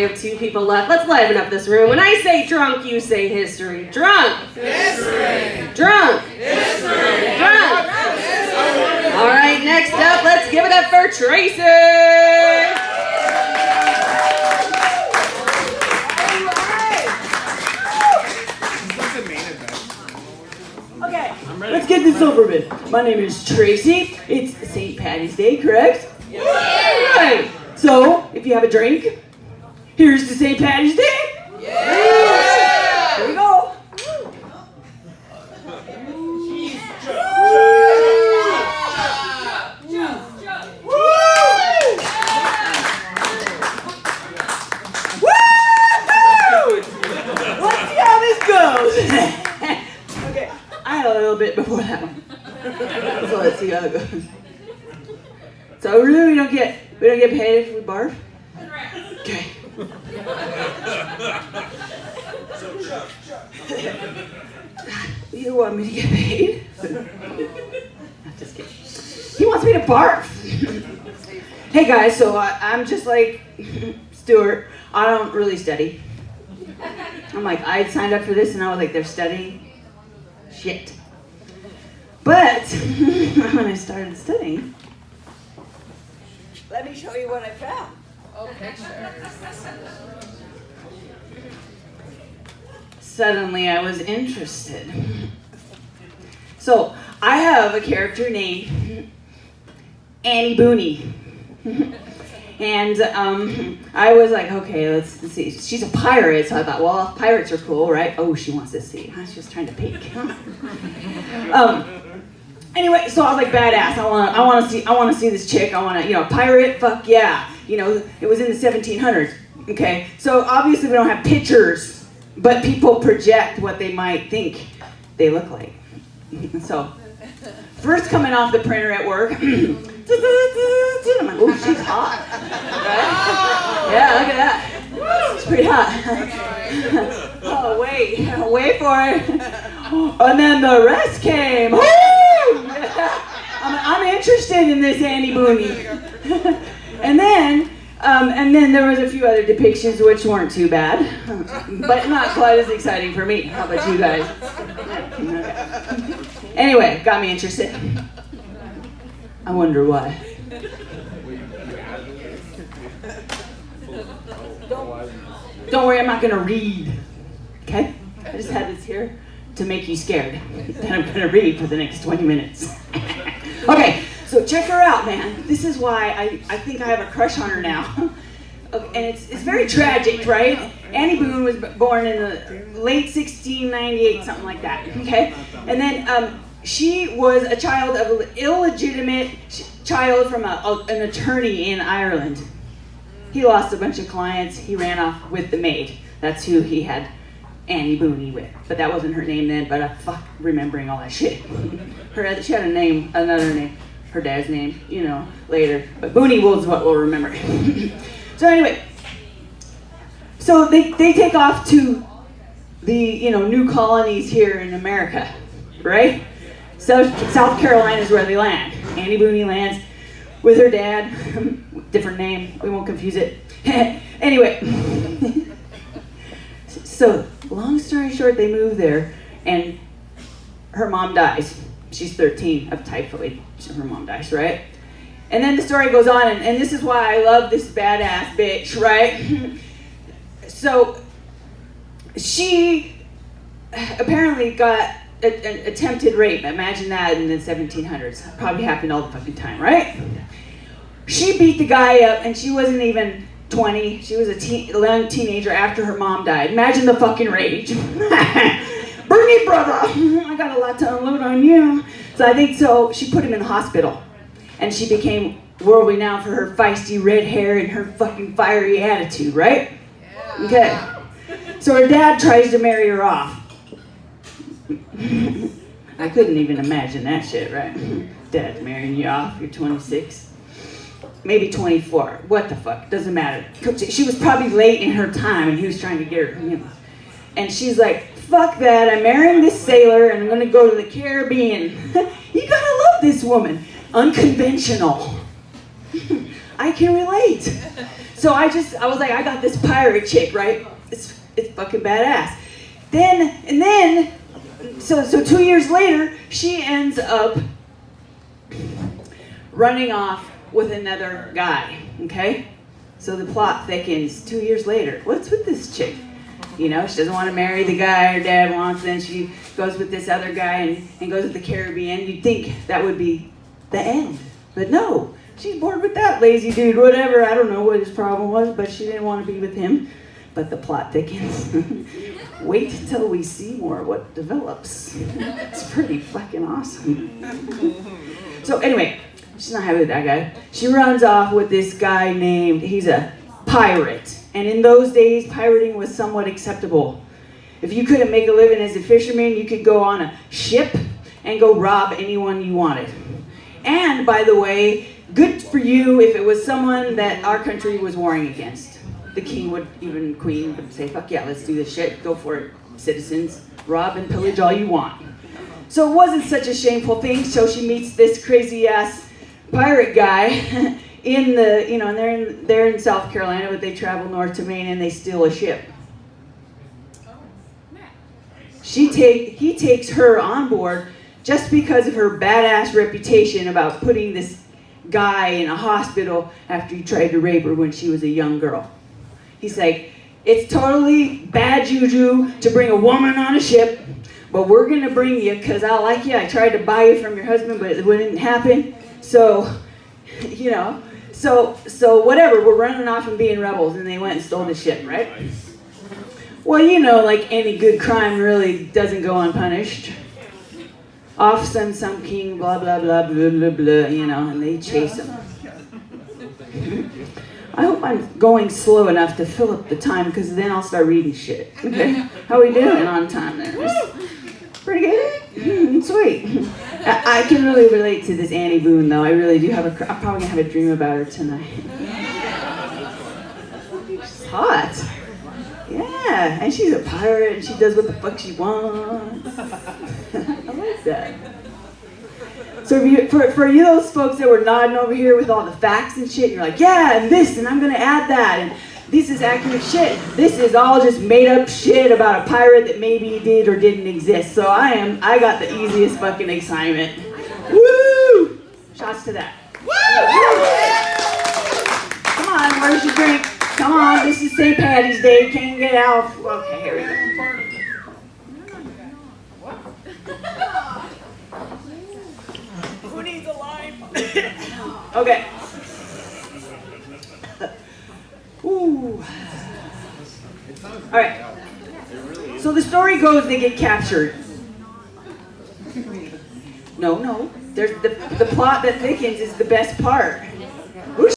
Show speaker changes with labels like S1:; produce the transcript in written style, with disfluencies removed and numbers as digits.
S1: We have two people left. Let's liven up this room. When I say drunk, you say history. Drunk.
S2: History.
S1: Drunk.
S2: History.
S1: Drunk.
S2: History.
S1: All right, next up, let's give it up for Tracy. Okay, let's get this over with. My name is Tracy. It's St. Patty's Day, correct?
S2: Yeah.
S1: Right. So, if you have a drink, here's to St. Patty's Day.
S2: Yeah.
S1: Here we go. Let's see how this goes. Okay, I had a little bit before that one. So let's see how it goes. So really we don't get paid if we barf? Okay. You want me to get paid? I'm just kidding. He wants me to barf. Hey guys, so I'm just like Stuart. I don't really study. I'm like, I signed up for this and I was like, they're studying shit. But when I started studying, let me show you what I found.
S2: Oh, picture.
S1: Suddenly I was interested. So I have a character named Annie Booney. And I was like, okay, let's see. She's a pirate, so I thought, well, pirates are cool, right? Oh, she wants to see. I was just trying to peek. Anyway, so I was like, badass. I want to see this chick. I want to, pirate. Fuck yeah. It was in the 1700s. Okay, so obviously we don't have pictures, but people project what they might think they look like. So, first coming off the printer at work. I'm like, oh, she's hot. Right? Yeah, look at that. It's pretty hot. Oh, wait for it. And then the rest came. I'm interested in this Annie Booney. And then there was a few other depictions which weren't too bad, but not quite as exciting for me. How about you guys? Okay. Anyway, got me interested. I wonder why. Don't worry, I'm not gonna read. Okay? I just had this here to make you scared that I'm gonna read for the next 20 minutes. Okay, so check her out, man. This is why I think I have a crush on her now. And it's very tragic, right? Annie Boone was born in the late 1698, something like that. Okay? And then she was a child of an illegitimate child from an attorney in Ireland. He lost a bunch of clients. He ran off with the maid. That's who he had Annie Booney with. But that wasn't her name then, but fuck remembering all that shit. She had another name, her dad's name, later. But Booney was what we'll remember. So anyway, so they take off to the, new colonies here in America, right? South Carolina is where they land. Annie Booney lands with her dad, different name, we won't confuse it. Anyway, so long story short, they move there and her mom dies. She's 13 of typhoid, her mom dies, right? And then the story goes on, and this is why I love this badass bitch, right? So she apparently got an attempted rape. Imagine that in the 1700s. Probably happened all the fucking time, right? She beat the guy up, and she wasn't even 20. She was a young teenager after her mom died. Imagine the fucking rage. Bring it, brother. I got a lot to unload on you. So I think so. She put him in the hospital, and she became world renowned for her feisty red hair and her fucking fiery attitude, right? Yeah. Okay. So her dad tries to marry her off. I couldn't even imagine that shit, right? Dad's marrying you off, you're 26. Maybe 24. What the fuck? Doesn't matter. She was probably late in her time and he was trying to get her, And she's like, fuck that, I'm marrying this sailor and I'm gonna go to the Caribbean. You gotta love this woman. Unconventional. I can relate. So I was like, I got this pirate chick, right? It's fucking badass. So 2 years later, she ends up running off with another guy, okay? So the plot thickens 2 years later. What's with this chick? You know, she doesn't want to marry the guy her dad wants, then she goes with this other guy and goes to the Caribbean. You'd think that would be the end. But no, she's bored with that lazy dude, whatever. I don't know what his problem was, but she didn't want to be with him. But the plot thickens. Wait till we see more what develops. It's pretty fucking awesome. So anyway, she's not happy with that guy. She runs off with this guy he's a pirate. And in those days, pirating was somewhat acceptable. If you couldn't make a living as a fisherman, you could go on a ship and go rob anyone you wanted. And by the way, good for you if it was someone that our country was warring against. The king queen would say, fuck yeah, let's do this shit. Go for it, citizens. Rob and pillage all you want. So it wasn't such a shameful thing. So she meets this crazy ass pirate guy and they're in South Carolina, but they travel north to Maine and they steal a ship. He takes her on board just because of her badass reputation about putting this guy in a hospital after he tried to rape her when she was a young girl. He's like, it's totally bad juju to bring a woman on a ship, but we're gonna bring you because I like you. I tried to buy you from your husband, but it wouldn't happen. So, so whatever, we're running off and being rebels, and they went and stole the ship, right? Well, like any good crime really doesn't go unpunished. Off sends some king, blah, blah, blah, blah, blah, blah, and they chase him. I hope I'm going slow enough to fill up the time, because then I'll start reading shit. Okay, how we doing on time there? Pretty good? Sweet. I can really relate to this Annie Boone, though. I really do I'm probably going to have a dream about her tonight. She's hot. Yeah, and she's a pirate, and she does what the fuck she wants. I like that. So for you those folks that were nodding over here with all the facts and shit, you're like, yeah, and this, and I'm going to add that, and this is accurate shit. This is all just made up shit about a pirate that maybe did or didn't exist. So I got the easiest fucking assignment. Woo! Shots to that. Woo! Come on, where's your drink? Come on, this is St. Patty's Day. Can't get out. Okay, here we go. Who needs a lime? Okay. Ooh. All right. So the story goes, they get captured. No. There's the plot that thickens is the best part.